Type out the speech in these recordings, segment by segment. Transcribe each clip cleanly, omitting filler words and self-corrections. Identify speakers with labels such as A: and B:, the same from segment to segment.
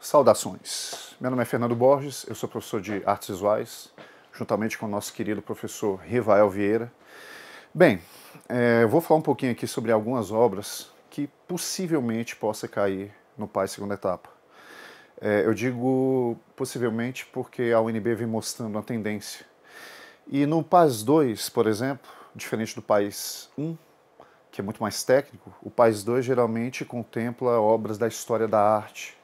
A: Saudações! Meu nome é Fernando Borges, eu sou professor de artes visuais, juntamente com o nosso querido professor Rivael Vieira. Bem, eu vou falar um pouquinho aqui sobre algumas obras que possivelmente possa cair no PAS segunda etapa. Eu digo possivelmente porque a UNB vem mostrando uma tendência. E no PAS 2, por exemplo, diferente do PAS 1, que é muito mais técnico, o PAS 2 geralmente contempla obras da história da arte,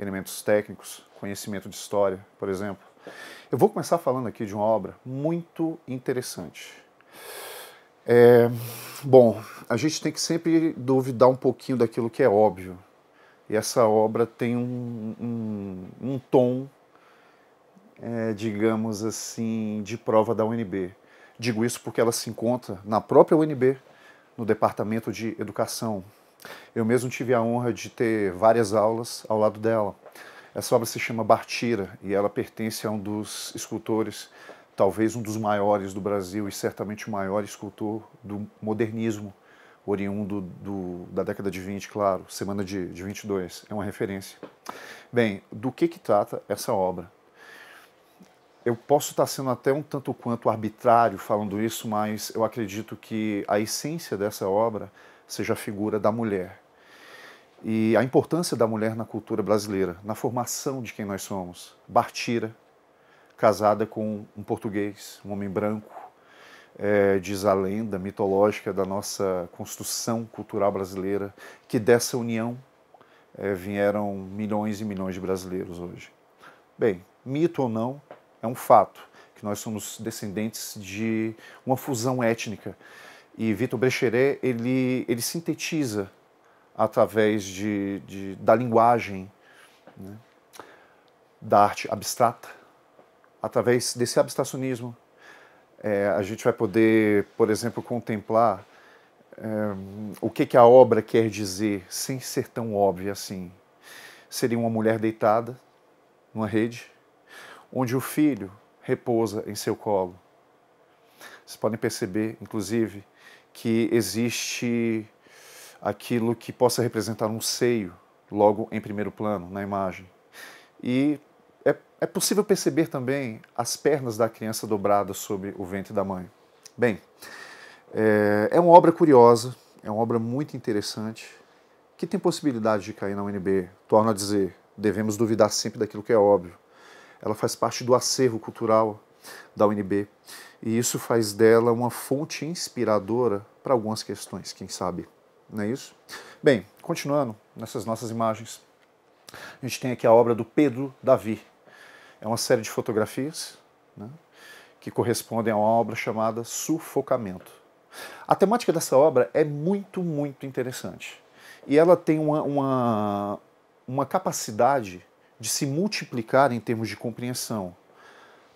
A: elementos técnicos, conhecimento de história, por exemplo. Eu vou começar falando aqui de uma obra muito interessante. Bom, a gente tem que sempre duvidar um pouquinho daquilo que é óbvio. E essa obra tem um tom, digamos assim, de prova da UNB. Digo isso porque ela se encontra na própria UNB, no Departamento de Educação. Eu mesmo tive a honra de ter várias aulas ao lado dela. Essa obra se chama Bartira e ela pertence a um dos escultores, talvez um dos maiores do Brasil e certamente o maior escultor do modernismo, oriundo da década de 20, claro, semana de 22, é uma referência. Bem, do que trata essa obra? Eu posso estar sendo até um tanto quanto arbitrário falando isso, mas eu acredito que a essência dessa obra seja a figura da mulher. E a importância da mulher na cultura brasileira, na formação de quem nós somos. Bartira, casada com um português, um homem branco, diz a lenda mitológica da nossa construção cultural brasileira, que dessa união vieram milhões e milhões de brasileiros hoje. Bem, mito ou não, é um fato que nós somos descendentes de uma fusão étnica. E Vitor Brecheret, ele sintetiza através da linguagem, né, da arte abstrata, através desse abstracionismo, a gente vai poder, por exemplo, contemplar o que a obra quer dizer sem ser tão óbvia assim. Seria uma mulher deitada numa rede, onde o filho repousa em seu colo. Vocês podem perceber, inclusive, que existe aquilo que possa representar um seio, logo em primeiro plano, na imagem. E é possível perceber também as pernas da criança dobradas sobre o ventre da mãe. Bem, é uma obra curiosa, é uma obra muito interessante, que tem possibilidade de cair na UNB. Torno a dizer, devemos duvidar sempre daquilo que é óbvio. Ela faz parte do acervo cultural da UNB, e isso faz dela uma fonte inspiradora para algumas questões, quem sabe. Não é isso? Bem, continuando nessas nossas imagens, a gente tem aqui a obra do Pedro Davi. É uma série de fotografias, né, que correspondem a uma obra chamada Sufocamento. A temática dessa obra é muito, muito interessante. E ela tem uma capacidade de se multiplicar em termos de compreensão,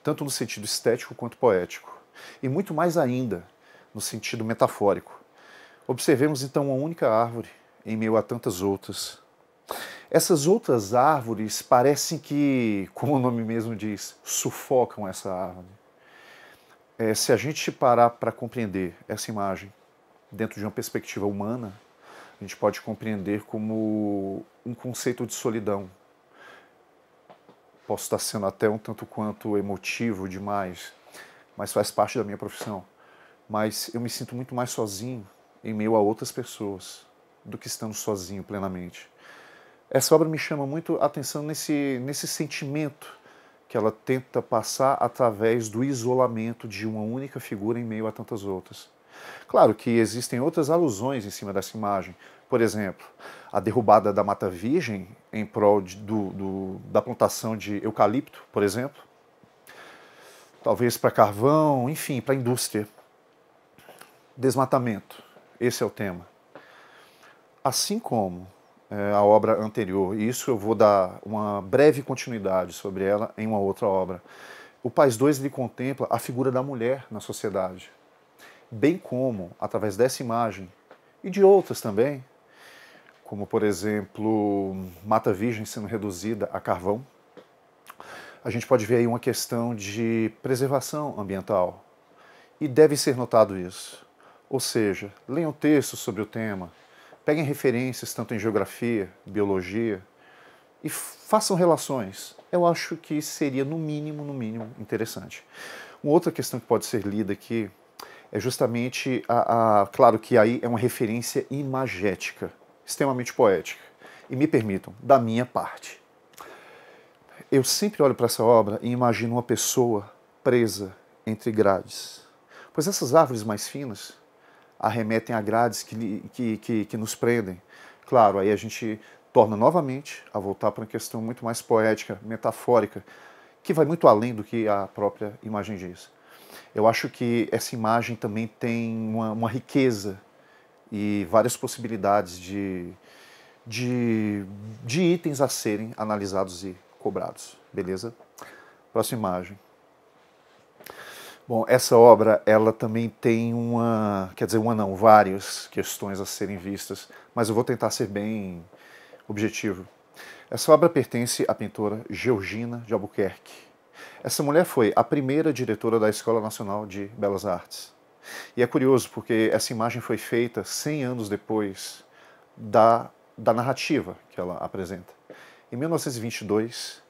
A: tanto no sentido estético quanto poético, e muito mais ainda no sentido metafórico. Observemos então uma única árvore em meio a tantas outras. Essas outras árvores parecem que, como o nome mesmo diz, sufocam essa árvore. Se a gente parar para compreender essa imagem dentro de uma perspectiva humana, a gente pode compreender como um conceito de solidão. Posso estar sendo até um tanto quanto emotivo demais, mas faz parte da minha profissão. Mas eu me sinto muito mais sozinho em meio a outras pessoas do que estando sozinho plenamente. Essa obra me chama muito a atenção nesse sentimento que ela tenta passar através do isolamento de uma única figura em meio a tantas outras. Claro que existem outras alusões em cima dessa imagem. Por exemplo, a derrubada da Mata Virgem em prol da plantação de eucalipto, por exemplo. Talvez para carvão, enfim, para a indústria. Desmatamento, esse é o tema. Assim como a obra anterior, e isso eu vou dar uma breve continuidade sobre ela em uma outra obra. O PAS 2 ele contempla a figura da mulher na sociedade, bem como, através dessa imagem, e de outras também, como, por exemplo, Mata Virgem sendo reduzida a carvão, a gente pode ver aí uma questão de preservação ambiental. E deve ser notado isso. Ou seja, leiam textos sobre o tema, peguem referências tanto em geografia, biologia, e façam relações. Eu acho que seria, no mínimo, interessante. Uma outra questão que pode ser lida aqui é justamente, claro que aí é uma referência imagética, extremamente poética. E me permitam, da minha parte. Eu sempre olho para essa obra e imagino uma pessoa presa entre grades. Pois essas árvores mais finas arremetem a grades que nos prendem. Claro, aí a gente torna novamente a voltar para uma questão muito mais poética, metafórica, que vai muito além do que a própria imagem diz. Eu acho que essa imagem também tem uma riqueza e várias possibilidades de itens a serem analisados e cobrados. Beleza? Próxima imagem. Bom, essa obra, ela também tem várias questões a serem vistas, mas eu vou tentar ser bem objetivo. Essa obra pertence à pintora Georgina de Albuquerque. Essa mulher foi a primeira diretora da Escola Nacional de Belas Artes. E é curioso porque essa imagem foi feita 100 anos depois da narrativa que ela apresenta. Em 1922,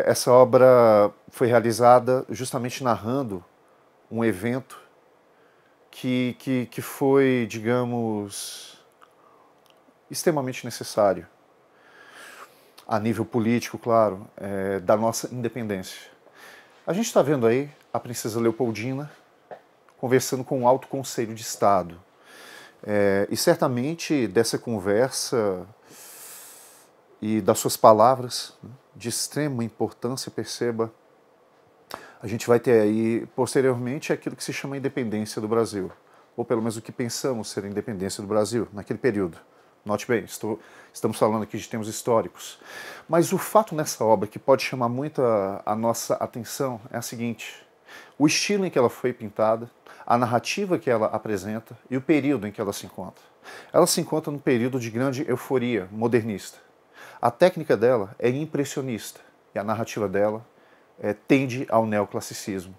A: essa obra foi realizada justamente narrando um evento que foi, digamos, extremamente necessário, a nível político, claro, da nossa independência. A gente está vendo aí a princesa Leopoldina conversando com o Alto Conselho de Estado. E certamente dessa conversa e das suas palavras, de extrema importância, perceba, a gente vai ter aí, posteriormente, aquilo que se chama independência do Brasil, ou pelo menos o que pensamos ser a independência do Brasil, naquele período. Note bem, estamos falando aqui de termos históricos. Mas o fato nessa obra que pode chamar muito a nossa atenção é a seguinte: o estilo em que ela foi pintada, a narrativa que ela apresenta e o período em que ela se encontra. Ela se encontra num período de grande euforia modernista. A técnica dela é impressionista e a narrativa dela tende ao neoclassicismo.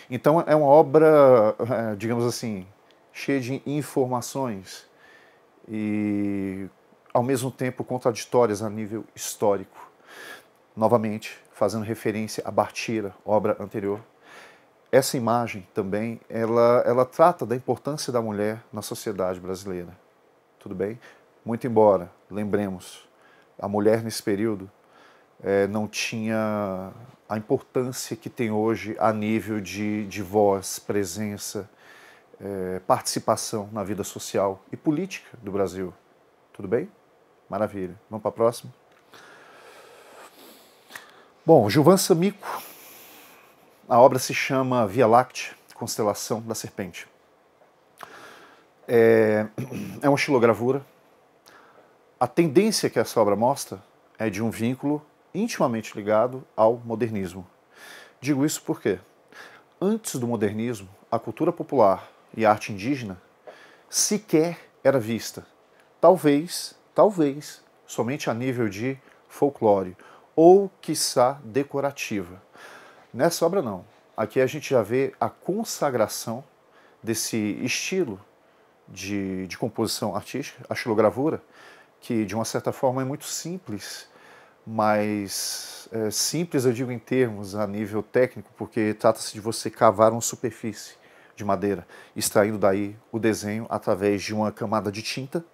A: Então é uma obra, digamos assim, cheia de informações e, ao mesmo tempo, contraditórias a nível histórico. Novamente, fazendo referência a Bartira, obra anterior. Essa imagem também, ela trata da importância da mulher na sociedade brasileira. Tudo bem? Muito embora, lembremos, a mulher nesse período não tinha a importância que tem hoje a nível de voz, presença, participação na vida social e política do Brasil. Tudo bem? Maravilha. Vamos para a próxima? Bom, Gilvan Samico, a obra se chama Via Láctea, Constelação da Serpente. É uma xilogravura. A tendência que essa obra mostra é de um vínculo intimamente ligado ao modernismo. Digo isso porque, antes do modernismo, a cultura popular e a arte indígena sequer era vista. Talvez, somente a nível de folclore, ou, quiçá, decorativa. Nessa obra não. Aqui a gente já vê a consagração desse estilo de composição artística, a xilogravura, que de uma certa forma é muito simples, mas simples eu digo em termos a nível técnico, porque trata-se de você cavar uma superfície de madeira, extraindo daí o desenho através de uma camada de tinta,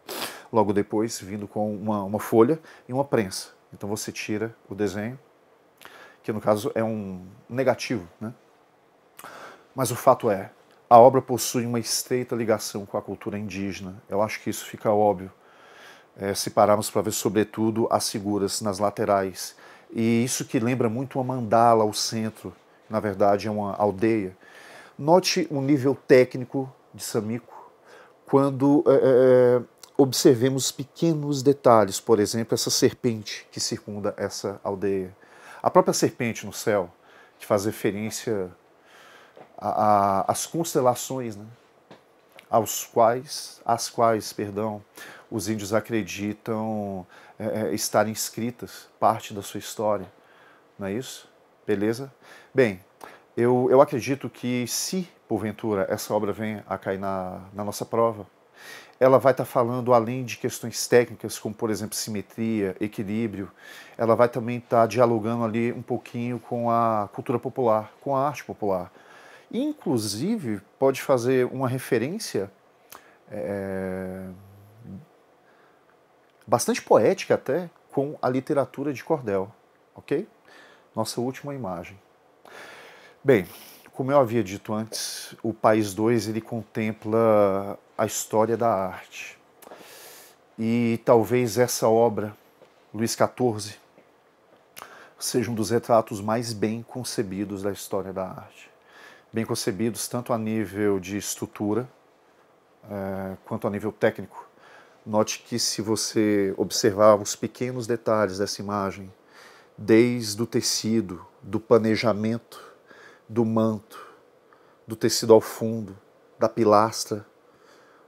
A: logo depois vindo com uma folha e uma prensa. Então você tira o desenho, que no caso é um negativo, né? Mas o fato é, a obra possui uma estreita ligação com a cultura indígena. Eu acho que isso fica óbvio, se pararmos para ver sobretudo as figuras nas laterais. E isso que lembra muito uma mandala ao centro, na verdade é uma aldeia. Note o nível técnico de Samico quando observemos pequenos detalhes, por exemplo, essa serpente que circunda essa aldeia. A própria serpente no céu, que faz referência às constelações, né? às quais, os índios acreditam estarem escritas parte da sua história. Não é isso? Beleza? Bem, eu acredito que se, porventura, essa obra venha a cair na nossa prova, ela vai estar falando, além de questões técnicas, como, por exemplo, simetria, equilíbrio, ela vai também estar dialogando ali um pouquinho com a cultura popular, com a arte popular. Inclusive, pode fazer uma referência bastante poética até com a literatura de cordel, ok? Nossa última imagem. Bem, como eu havia dito antes, o País 2 ele contempla a história da arte. E talvez essa obra, Luís XIV, seja um dos retratos mais bem concebidos da história da arte. Bem concebidos tanto a nível de estrutura, quanto a nível técnico. Note que se você observar os pequenos detalhes dessa imagem, desde o tecido, do planejamento, do manto, do tecido ao fundo, da pilastra,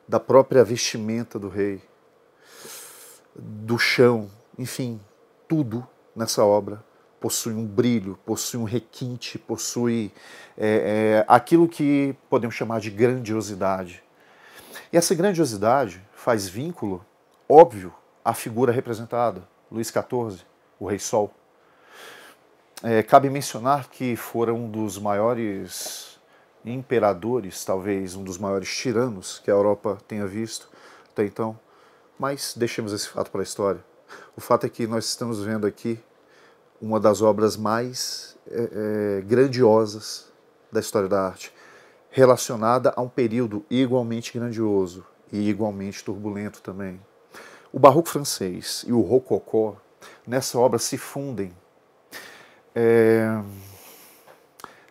A: da própria vestimenta do rei, do chão, enfim, tudo nessa obra possui um brilho, possui um requinte, possui aquilo que podemos chamar de grandiosidade. E essa grandiosidade faz vínculo, óbvio, à figura representada, Luís XIV, o Rei Sol. Cabe mencionar que fora um dos maiores imperadores, talvez um dos maiores tiranos que a Europa tenha visto até então, mas deixemos esse fato para a história. O fato é que nós estamos vendo aqui uma das obras mais grandiosas da história da arte, relacionada a um período igualmente grandioso e igualmente turbulento também. O Barroco francês e o Rococó, nessa obra, se fundem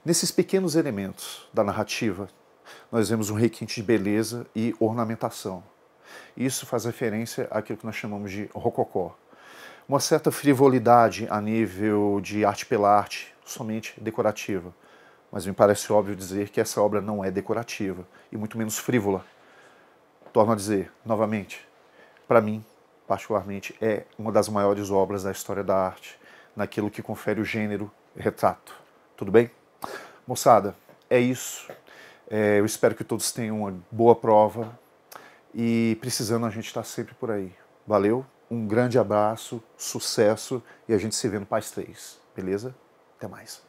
A: nesses pequenos elementos da narrativa. Nós vemos um requinte de beleza e ornamentação. Isso faz referência àquilo que nós chamamos de Rococó. Uma certa frivolidade a nível de arte pela arte, somente decorativa. Mas me parece óbvio dizer que essa obra não é decorativa, e muito menos frívola. Torno a dizer, novamente, para mim, particularmente, é uma das maiores obras da história da arte, naquilo que confere o gênero retrato. Tudo bem? Moçada, é isso. Eu espero que todos tenham uma boa prova e precisando a gente está sempre por aí. Valeu? Um grande abraço, sucesso e a gente se vê no Paz 3, beleza? Até mais.